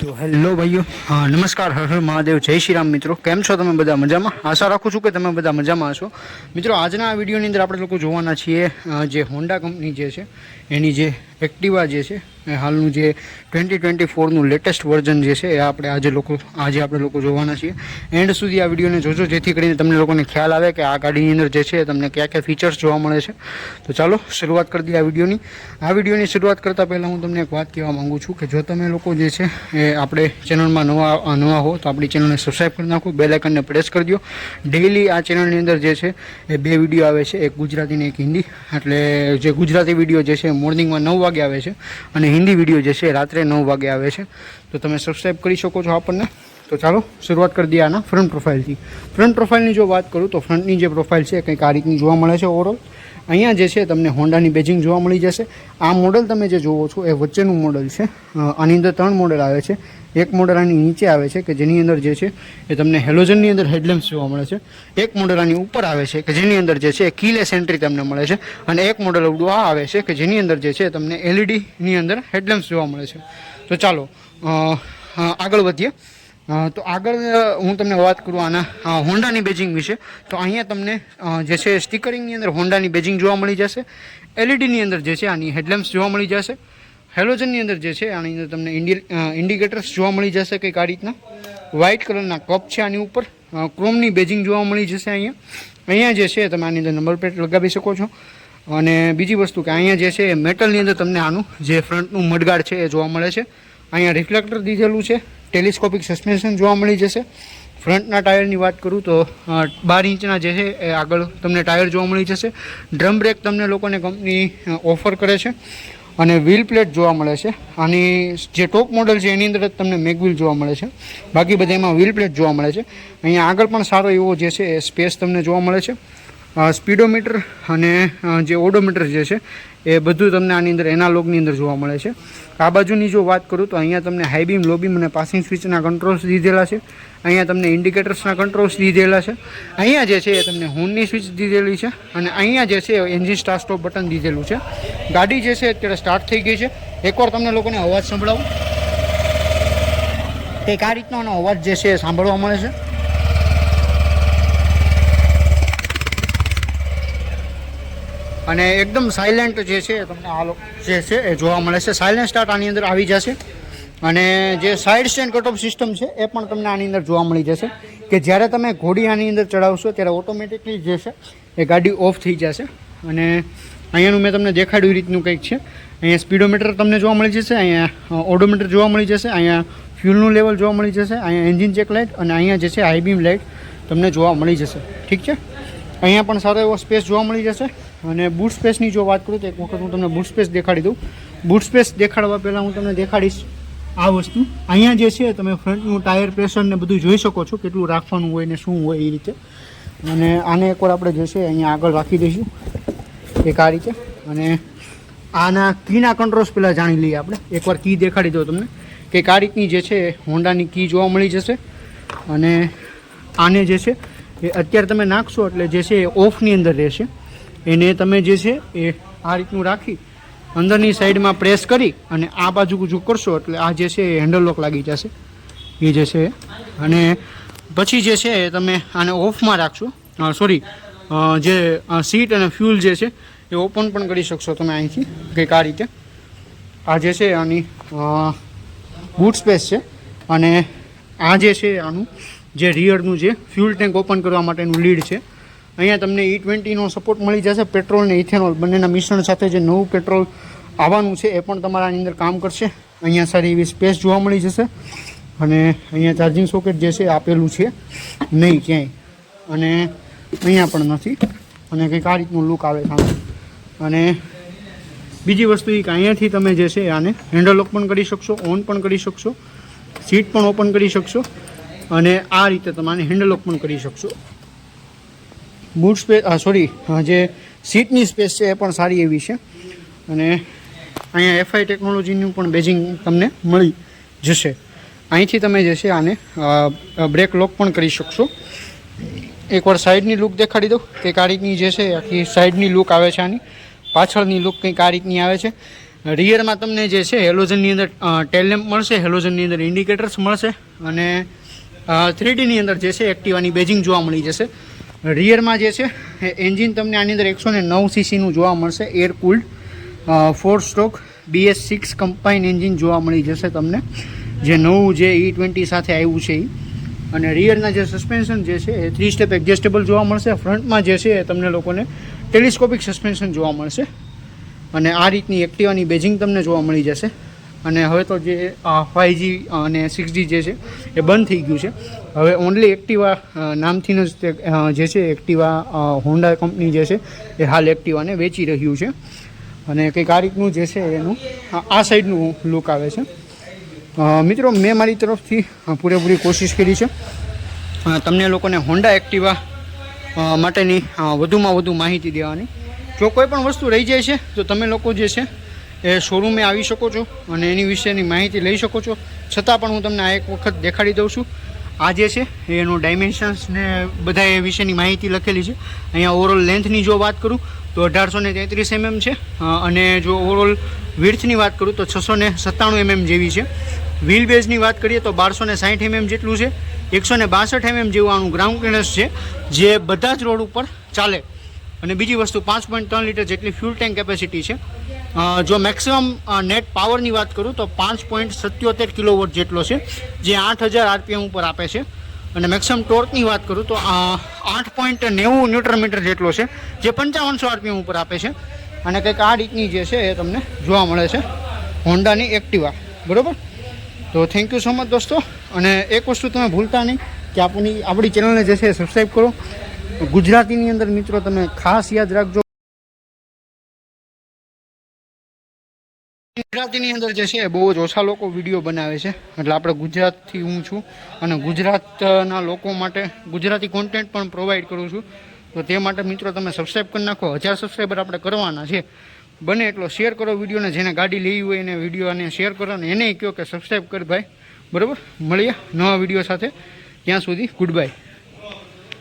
तो हेलो भाईओ नमस्कार हर हर महादेव जय श्री राम मित्रों केम छो तमे बधा मजामां आशा राखुं छुं के तमे बधा मजामां हशो। मित्रों आजना आ विडियोनी अंदर आपणे लोको जोवाना छीए जे होंडा कंपनी जे छे एनी जे एक्टिवा जे छे हालनुं जे 2024 નું લેટેસ્ટ વર્ઝન જે છે એ આપણે આજે આપણે લોકો જોવાના છીએ। એન્ડ સુધી આ વિડીયોને જોજો જેથી કરીને તમને લોકોને ખ્યાલ આવે કે આ ગાડીની અંદર જે છે તમને કયા કયા ફીચર્સ જોવા મળે છે। તો ચાલો શરૂઆત કરી દઈએ આ વિડીયોની શરૂઆત કરતાં પહેલાં હું તમને એક વાત કહેવા માગું છું કે જો તમે લોકો જે છે એ આપણે ચેનલમાં નવા હો તો આપણી ચેનલને સબસ્ક્રાઈબ કરી નાખો, બેલ આઇકનને પ્રેસ કરી દો। ડેઈલી આ ચેનલની અંદર જે છે એ 2 વિડીયો આવે છે, એક ગુજરાતી ને એક હિન્દી। એટલે જે ગુજરાતી વિડીયો જે છે મોર્નિંગમાં 9 વાગે આવે છે અને हिंदी वीडियो जैसे रात्रे 9 वागे आवे छे। तो तमे सब्सक्राइब करी शको छो आपने। तो चलो शुरुआत कर दिए आना फ्रंट प्रोफाइल थी। फ्रंट प्रोफाइल जो बात करूँ तो फ्रंटनी जो प्रोफाइल है कंईक आ रीतनी जोवा मळे छे। ओवरऑल अहींया जे छे तमने होंडानी बेजिंग जोवा मळी जशे। आ मॉडल तमे जे जोवो छो ए वच्चेनुं मॉडल छे। आनी अंदर 3 मॉडल आवे छे। एक मॉडल आनी नीचे आवे छे के जेनी अंदर जे छे ए तमने हेलोजननी अंदर हेडलेम्प्स जोवा मळे छे। एक मॉडल आनी ऊपर आवे छे के जेनी अंदर जे छे कीलेस एंट्री तमने मळे छे अने एक मॉडल अवडुं आ आवे छे के जेनी अंदर जे छे तमने एलईडी नी अंदर हेडलेम्प्स जोवा मळे छे। तो चालो आगळ वधीए। तो आगळ हूँ तमने बात करूँ आना होंडानी बेजिंग विषे। तो अहींया तमने जे छे स्टीकरिंगनी अंदर होंडानी बेजिंग जोवा मळी जशे। एलईडी अंदर जे छे आनी हेडलेम्प्स जोवा मळी जशे। हेलोजननी अंदर जे छे आनी अंदर तमने इंडिकेटर्स जोवा मळी जशे कंईक आ रीतना। व्हाइट कलरना कप छे आनी उपर क्रोमनी बेजिंग जोवा मळी जशे। अहींया जे छे तमे आनी अंदर नंबर प्लेट लगावी शको छो। अने बीजी वस्तु के अहींया जे छे मेટલની અંદર તમને આનું જે ફ્રન્ટનું મડગાર્ડ છે એ જોવા મળે છે। અહીંયા રિફ્લેક્ટર દીધેલું છે। ટેલિસ્કોપિક સસ્પેન્શન જોવા મળી જશે। ફ્રન્ટના ટાયરની વાત કરું તો 12 ઇંચના જે છે એ આગળ તમને ટાયર જોવા મળી જશે। ડ્રમ બ્રેક તમને લોકોને કંપની ઓફર કરે છે અને વ્હીલ પ્લેટ જોવા મળે છે। આની જે ટોપ મોડલ છે એની અંદર જ તમને મેગવ્હીલ જોવા મળે છે, બાકી બધામાં વ્હીલ પ્લેટ જોવા મળે છે। અહીંયા આગળ પણ સારો એવો જે છે એ સ્પેસ તમને જોવા મળે છે। સ્પીડોમીટર અને જે ઓડોમીટર જે છે એ બધું તમને આની અંદર એનાલોગની અંદર જોવા મળે છે। આ બાજુની જો વાત કરું તો અહીંયા તમને હાઈ બીમ, લો બીમ અને પાસિંગ સ્વિચના કંટ્રોલ્સ દીધેલા છે। અહીંયા તમને ઇન્ડિકેટર્સના કંટ્રોલ્સ દીધેલા છે। અહીંયા જે છે એ તમને હોર્નની સ્વિચ દીધેલી છે અને અહીંયા જે છે એન્જિન સ્ટાર્ટ સ્ટોપ બટન દીધેલું છે। ગાડી જે છે અત્યારે સ્ટાર્ટ થઈ ગઈ છે। એકવાર તમને લોકોને અવાજ સંભળાવું કંઈક આ રીતનો આનો અવાજ જે છે એ સાંભળવા મળે છે। અને એકદમ સાયલેન્ટ જે છે તમને આ જે છે એ જોવા મળે છે। સાયલેન્ટ સ્ટાર્ટ આની અંદર આવી જશે અને જે સાઇડ સ્ટેન્ડ કટઓફ સિસ્ટમ છે એ પણ તમને આની અંદર જોવા મળી જશે કે જ્યારે તમે ઘોડી આની અંદર ચડાવશો ત્યારે ઓટોમેટિકલી જે છે એ ગાડી ઓફ થઈ જશે। અને અહીંયાનું મેં તમને દેખાડ્યું રીતનું કંઈક છે। અહીંયા સ્પીડોમીટર તમને જોવા મળી જશે, અહીંયા ઓડોમીટર જોવા મળી જશે, અહીંયા ફ્યુલનું લેવલ જોવા મળી જશે, અહીંયા એન્જિન ચેક લાઇટ અને અહીંયા જે છે હાઈ બીમ લાઇટ તમને જોવા મળી જશે। ઠીક છે, અહીંયા પણ સારો એવો સ્પેસ જોવા મળી જશે। અને બૂટ સ્પેસની જો વાત કરું તો એક વખત હું તમને બૂટ સ્પેસ દેખાડી દઉં। બૂટ સ્પેસ દેખાડવા પહેલાં હું તમને દેખાડીશ આ વસ્તુ। અહીંયા જે છે તમે ફ્રન્ટનું ટાયર પ્રેશર ને બધું જોઈ શકો છો કેટલું રાખવાનું હોય ને શું હોય એ રીતે। અને આને એકવાર આપણે જે છે અહીંયા આગળ રાખી દઈશું એક આ રીતે। અને આના કીના કંટ્રોલ્સ પહેલાં જાણી લઈએ આપણે। એકવાર કી દેખાડી દઉં તમને કે આ રીતની જે છે હોન્ડાની કી જોવા મળી જશે। અને આને જે છે એ અત્યારે તમે નાખશો એટલે જે છે એ ઓફની અંદર રહેશે। એને તમે જે છે એ આ રીતનું રાખી અંદરની સાઈડમાં પ્રેસ કરી અને આ બાજુ કરશો એટલે આ જે છે એ હેન્ડલ લોક લાગી જશે એ જે છે। અને પછી જે છે એ તમે આને ઓફમાં રાખશો। સોરી, જે સીટ અને ફ્યુલ જે છે એ ઓપન પણ કરી શકશો તમે અહીંથી કંઈક આ રીતે। આ જે છે આની બૂટ સ્પેસ છે અને આ જે છે આનું જે રિયરનું જે ફ્યુલ ટેન્ક ઓપન કરવા માટેનું લીડ છે। અહીંયા તમને E20નો સપોર્ટ મળી જશે। પેટ્રોલ ને ઇથેનોલ બંનેના મિશ્રણ સાથે જે નવું પેટ્રોલ આવવાનું છે એ પણ તમારા આની અંદર કામ કરશે। અહીંયા સારી એવી સ્પેસ જોવા મળી જશે અને અહીંયા ચાર્જિંગ સોકેટ જે છે આપેલું છે નહીં ક્યાંય અને અહીંયા પણ નથી અને કંઈક આ રીતનું લુક આવે સામે। અને બીજી વસ્તુ એ કે અહીંયાથી તમે જે છે આને હેન્ડલ લોક પણ કરી શકશો, ઓન પણ કરી શકશો, સીટ પણ ઓપન કરી શકશો અને આ રીતે તમારે હેન્ડલ લોક પણ કરી શકશો। બૂટ સ્પેસ જે સીટની સ્પેસ છે એ પણ સારી એવી છે। અને અહીંયા એફઆઈ ટેકનોલોજીનું પણ બેજિંગ તમને મળી જશે। અહીંથી તમે જે છે આને બ્રેક લોક પણ કરી શકશો। એકવાર સાઈડની લુક દેખાડી દઉં કંઈક આ રીતની જે છે આખી સાઈડની લુક આવે છે આની। પાછળની લુક કંઈક આ રીતની આવે છે। રિયરમાં તમને જે છે હેલોજનની અંદર ટેલ લેમ્પ મળશે, હેલોજનની અંદર ઇન્ડિકેટર્સ મળશે અને 3Dની અંદર જે છે એક્ટિવાની બેજિંગ જોવા મળી જશે. રિયરમાં જે છે એન્જિન તમને આની અંદર 109 સીસીનું જોવા મળશે, air cooled 4 stroke BS6 combine engine જોવા મળી જશે તમને, જે નવું જે E20 સાથે આવ્યું છે એ. અને રિયરના જે સસ્પેન્શન જે છે એ 3 સ્ટેપ એડજસ્ટેબલ જોવા મળશે. ફ્રન્ટમાં જે છે એ તમને લોકોને ટેલિસ્કોપિક સસ્પેન્શન જોવા મળશે અને આ રીતની એક્ટિવાની બેજિંગ તમને જોવા મળી જશે. અને હવે તો જે 5G અને 6G જે છે એ બંધ થઈ ગયું છે. હવે ઓનલી એક્ટિવા નામથી જ જે છે એક્ટિવા હોન્ડા કંપની જે છે એ હાલ એક્ટિવાને વેચી રહ્યું છે. અને કંઈક આ રીતનું જે છે એનું આ સાઈડનું લુક આવે છે. મિત્રો મેં મારી તરફથી પૂરેપૂરી કોશિશ કરી છે તમને લોકોને હોન્ડા એક્ટિવા માટેની વધુમાં વધુ માહિતી દેવાની. જો કોઈ પણ વસ્તુ રહી જાય છે તો તમે લોકો જે છે એ શોરૂમે આવી શકો છો અને એની વિશેની માહિતી લઈ શકો છો. છતાં પણ હું તમને આ એક વખત દેખાડી દઉં છું. આ જે છે એનું ડાયમેન્શન્સ ને બધા એ વિશેની માહિતી લખેલી છે. અહીંયા ઓવરઓલ લેન્થની જો વાત કરું તો 1833 mm છે અને જો ઓવરઓલ વિડ્થની વાત કરું તો 697 mm જેવી છે. વ્હીલ બેઝની વાત કરીએ તો 1260 mm જેટલું છે. 162 mm જેવું આનું ગ્રાઉન્ડ ક્લિયરન્સ છે જે બધા જ રોડ ઉપર ચાલે. અને બીજી વસ્તુ 5.3 લીટર જેટલી ફ્યુલ ટેન્ક કેપેસિટી છે. જો મેક્સિમમ નેટ પાવરની વાત કરું તો 5.77 કિલોવોટ જેટલો છે, જે 8000 RPM ઉપર આપે છે. અને મેક્સિમમ ટોર્કની વાત કરું તો 8.90 ન્યૂટન મીટર જેટલો છે, જે 5500 RPM ઉપર આપે છે. અને કંઈક આ રીતની જે છે એ તમને જોવા મળે છે હોન્ડાની એક્ટિવા. બરાબર, તો થેન્ક યુ સો મચ દોસ્તો. અને એક વસ્તુ તમે ભૂલતા નહીં કે આપણી ચેનલને જે છે સબસ્ક્રાઈબ કરો. ગુજરાતીની અંદર મિત્રો તમે ખાસ યાદ રાખજો, ગુજરાતીની અંદર જે છે બહુ જ ઓછા લોકો વિડીયો બનાવે છે. એટલે આપણે ગુજરાતથી હું છું અને ગુજરાતના લોકો માટે ગુજરાતી કોન્ટેન્ટ પણ પ્રોવાઈડ કરું છું. તો તે માટે મિત્રો તમે સબસ્ક્રાઈબ કરી નાખો. 1000 સબસ્ક્રાઈબર આપણે કરવાના છે. બને એટલો શેર કરો વિડીયોને. જેને ગાડી લેવી હોય એને વિડીયોને શેર કરો અને એને કહો કે સબસ્ક્રાઈબ કર ભાઈ. બરાબર, મળીએ નવા વિડીયો સાથે. ત્યાં સુધી ગુડ બાય.